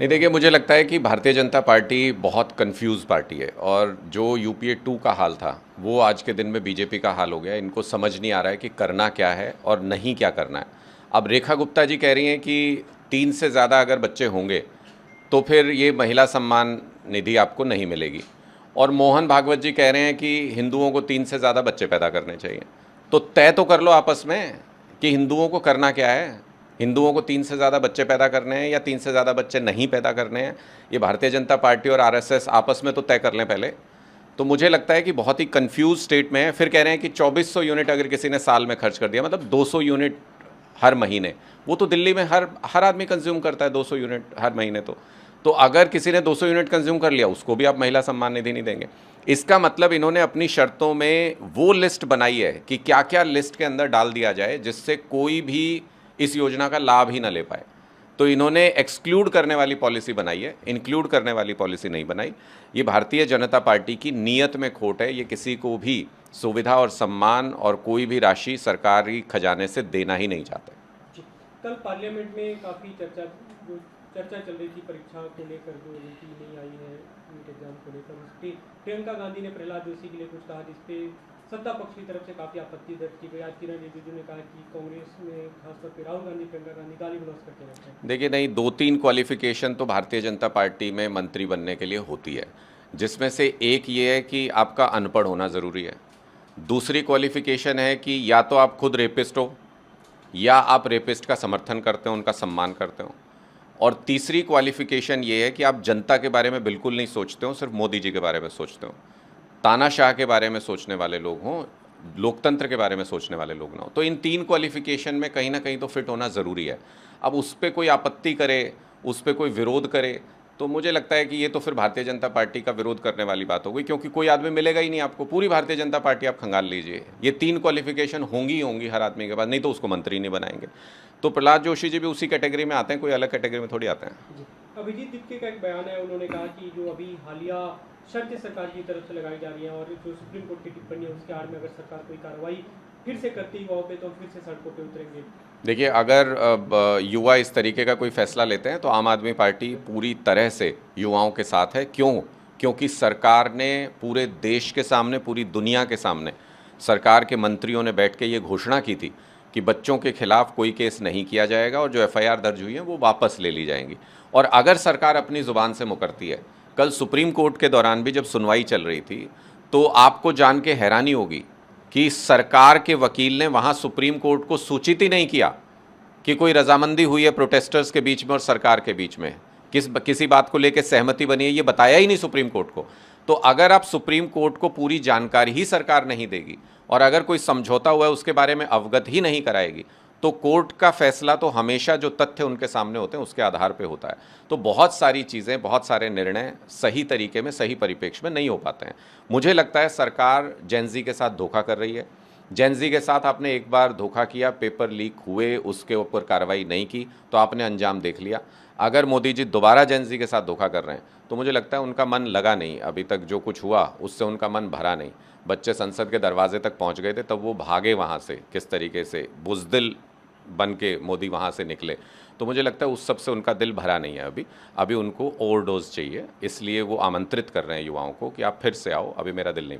नहीं, देखिए, मुझे लगता है कि भारतीय जनता पार्टी बहुत कंफ्यूज पार्टी है और जो यूपीए 2 का हाल था वो आज के दिन में बीजेपी का हाल हो गया। इनको समझ नहीं आ रहा है कि करना क्या है और नहीं क्या करना है। अब रेखा गुप्ता जी कह रही हैं कि 3 से ज़्यादा अगर बच्चे होंगे तो फिर ये महिला सम्मान निधि आपको नहीं मिलेगी, और मोहन भागवत जी कह रहे हैं कि हिंदुओं को 3 से ज़्यादा बच्चे पैदा करने चाहिए। तो तय तो कर लो आपस में कि हिंदुओं को करना क्या है। हिंदुओं को 3 से ज़्यादा बच्चे पैदा करने हैं या 3 से ज़्यादा बच्चे नहीं पैदा करने हैं, ये भारतीय जनता पार्टी और आरएसएस आपस में तो तय कर लें पहले। तो मुझे लगता है कि बहुत ही कंफ्यूज स्टेट में है। फिर कह रहे हैं कि 2400 यूनिट अगर किसी ने साल में खर्च कर दिया, मतलब 200 यूनिट हर महीने। वो तो दिल्ली में हर आदमी कंज्यूम करता है 200 यूनिट हर महीने। तो अगर किसी ने 200 यूनिट कंज्यूम कर लिया, उसको भी आप महिला सम्मान निधि नहीं देंगे। इसका मतलब इन्होंने अपनी शर्तों में वो लिस्ट बनाई है कि क्या क्या लिस्ट के अंदर डाल दिया जाए जिससे कोई भी इस योजना का लाभ ही ना ले पाए। तो इन्होंने एक्सक्लूड करने वाली पॉलिसी बनाई है, इंक्लूड करने वाली पॉलिसी नहीं बनाई। ये भारतीय जनता पार्टी की नीयत में खोट है। ये किसी को भी सुविधा और सम्मान और कोई भी राशि सरकारी खजाने से देना ही नहीं चाहते। कल पार्लियामेंट में काफ़ी चर्चा चल रही थी परीक्षा को लेकर, जो नीति नहीं आई है नीट एग्जाम को लेकर। उस पर प्रियंका गांधी ने प्रहलाद जोशी के लिए कुछ कहा, जिसपे सत्ता पक्ष की तरफ से काफ़ी आपत्ति दर्ज की गई। आज किरण रिजिजू ने कहा कि कांग्रेस में खासतौर पर राहुल गांधी प्रियंका गांधी गाली गलौज करके रहते हैं। देखिए, नहीं, 2-3 क्वालिफिकेशन तो भारतीय जनता पार्टी में मंत्री बनने के लिए होती है, जिसमें से एक ये है कि आपका अनपढ़ होना ज़रूरी है। दूसरी क्वालिफिकेशन है कि या तो आप खुद रेपिस्ट हो या आप रेपिस्ट का समर्थन करते हो, उनका सम्मान करते हो। और तीसरी क्वालिफिकेशन ये है कि आप जनता के बारे में बिल्कुल नहीं सोचते हो, सिर्फ मोदी जी के बारे में सोचते हो। तानाशाह के बारे में सोचने वाले लोग हों, लोकतंत्र के बारे में सोचने वाले लोग ना हो। तो इन 3 क्वालिफिकेशन में कहीं ना कहीं तो फिट होना ज़रूरी है। अब उस पर कोई आपत्ति करे, उस पर कोई विरोध करे, तो मुझे लगता है कि ये तो फिर भारतीय जनता पार्टी का विरोध करने वाली बात हो गई, क्योंकि कोई आदमी मिलेगा ही नहीं आपको। पूरी भारतीय जनता पार्टी आप खंगाल लीजिए, ये 3 क्वालिफिकेशन होंगी हर आदमी के पास, नहीं तो उसको मंत्री नहीं बनाएंगे। तो प्रहलाद जोशी जी भी उसी कैटेगरी में आते हैं, कोई अलग कैटेगरी में थोड़ी आते हैं। अभिजीत दीपके का एक बयान है, उन्होंने कहा कि जो अभी हालिया शर्तें सरकार की तरफ से लगाई जा रही हैं और जो सुप्रीम कोर्ट की टिप्पणी है उसके आड़ में अगर सरकार कोई कार्रवाई फिर से करती युवाओं पे, तो फिर से सड़कों पे उतरेंगे। देखिए, अगर युवा इस तरीके का कोई फैसला लेते हैं तो आम आदमी पार्टी पूरी तरह से युवाओं के साथ है। क्यों? क्योंकि सरकार ने पूरे देश के सामने, पूरी दुनिया के सामने, सरकार के मंत्रियों ने बैठ के ये घोषणा की थी कि बच्चों के खिलाफ कोई केस नहीं किया जाएगा और जो एफआईआर दर्ज हुई है वो वापस ले ली जाएंगी। और अगर सरकार अपनी ज़ुबान से मुकरती है, कल सुप्रीम कोर्ट के दौरान भी जब सुनवाई चल रही थी, तो आपको जान के हैरानी होगी कि सरकार के वकील ने वहाँ सुप्रीम कोर्ट को सूचित ही नहीं किया कि कोई रजामंदी हुई है प्रोटेस्टर्स के बीच में और सरकार के बीच में, किसी बात को लेकर सहमति बनी है, ये बताया ही नहीं सुप्रीम कोर्ट को। तो अगर आप सुप्रीम कोर्ट को पूरी जानकारी ही सरकार नहीं देगी और अगर कोई समझौता हुआ है उसके बारे में अवगत ही नहीं कराएगी, तो कोर्ट का फैसला तो हमेशा जो तथ्य उनके सामने होते हैं उसके आधार पे होता है। तो बहुत सारी चीज़ें, बहुत सारे निर्णय सही तरीके में, सही परिप्रेक्ष्य में नहीं हो पाते हैं। मुझे लगता है सरकार जेनजी के साथ धोखा कर रही है। जेनजी के साथ आपने एक बार धोखा किया, पेपर लीक हुए, उसके ऊपर कार्रवाई नहीं की, तो आपने अंजाम देख लिया। अगर मोदी जी दोबारा जेनजी के साथ धोखा कर रहे हैं तो मुझे लगता है उनका मन लगा नहीं। अभी तक जो कुछ हुआ उससे उनका मन भरा नहीं। बच्चे संसद के दरवाजे तक पहुंच गए थे, तब वो भागे वहाँ से, किस तरीके से बुज़दिल बन के मोदी वहाँ से निकले। तो मुझे लगता है उस सब से उनका दिल भरा नहीं है अभी उनको ओवरडोज चाहिए। इसलिए वो आमंत्रित कर रहे हैं युवाओं को कि आप फिर से आओ, अभी मेरा दिल नहीं भरा।